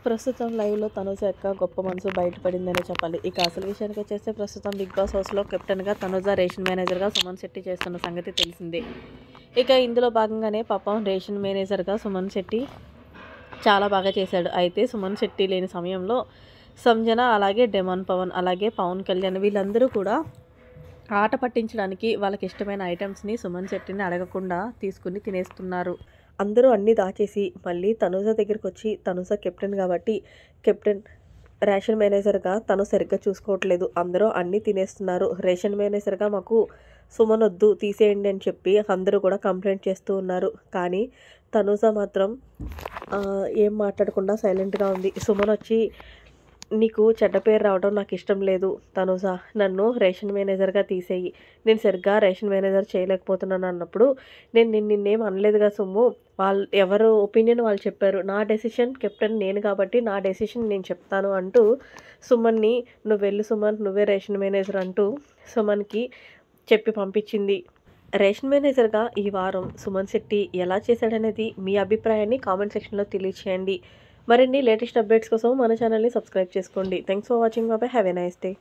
ప్రస్తుతం లైవ్‌లో తనుజ యొక్క గొప్ప మనసు బయటపడిందనే చెప్పాలి. ఇక అసలు విషయానికొచ్చేస్తే ప్రస్తుతం 'బిగ్ బాస్' హౌస్‌లో కెప్టెన్‌గా తనుజ, రేషన్ మేనేజర్‌గా సుమన్ శెట్టి చేస్తున్న సంగతి తెలిసిందే. ఇక ఇందులో భాగంగానే పాపం రేషన్ మేనేజర్‌గా సుమన్ శెట్టి చాలా బాగా చేశాడు. అయితే సుమన్ శెట్టి లేని సమయంలో సంజన, అలాగే డెమాన్ పవన్, అలాగే పవన్ కళ్యాణ్ వీళ్ళందరూ కూడా ఆట పట్టించడానికి వాళ్ళకిష్టమైన ఐటెమ్స్‌ని సుమన్ శెట్టిని అడగకుండా తీసుకొని తినేస్తున్నారు. అందరూ అన్నీ దాచేసి మళ్ళీ తనూజ దగ్గరికొచ్చి తనూజ కెప్టెన్ కాబట్టి కెప్టెన్ రేషన్ మేనేజర్‌గా తను సరిగ్గా చూసుకోవట్లేదు. అందరూ అన్నీ తినేస్తున్నారు. రేషన్ మేనేజర్‌గా మాకు సుమనొద్దు తీసేయండి అని చెప్పి అందరూ కూడా కంప్లెయింట్ చేస్తూ ఉన్నారు. కానీ తనూజ మాత్రం ఏం మాట్లాడకుండా సైలెంట్‌గా ఉంది. సుమనొచ్చి నీకు చెడ్డ పేరు రావడం నాకిష్టం లేదు తనూజ. నన్ను రేషన్ మేనేజర్‌గా తీసేయి. నేను సరిగ్గా రేషన్ మేనేజర్ చేయలేకపోతున్నాను అన్నప్పుడు నేను నిన్నేం అనలేదుగా సుమ్ము. ఎవరు ఒపీనియన్ వాళ్ళు చెప్పారు. నా డెసిషన్ కెప్టెన్ నేను కాబట్టి నా డెసిషన్ నేను చెప్తాను అంటూ సుమన్‌ని నువ్వెళ్ళు సుమన్ నువ్వే రేషన్ మేనేజర్ అంటూ సుమన్‌కి చెప్పి పంపించింది. రేషన్ మేనేజర్‌గా ఈ వారం సుమన్ శెట్టి ఎలా చేశాడనేది మీ అభిప్రాయాన్ని కామెంట్ సెక్షన్‌లో తెలియచేయండి. మరిన్ని లేటెస్ట్ అప్డేట్స్ కోసం మన ఛానల్‌ని సబ్స్క్రైబ్ చేసుకోండి. Thanks for watching. Bye. Have a nice day.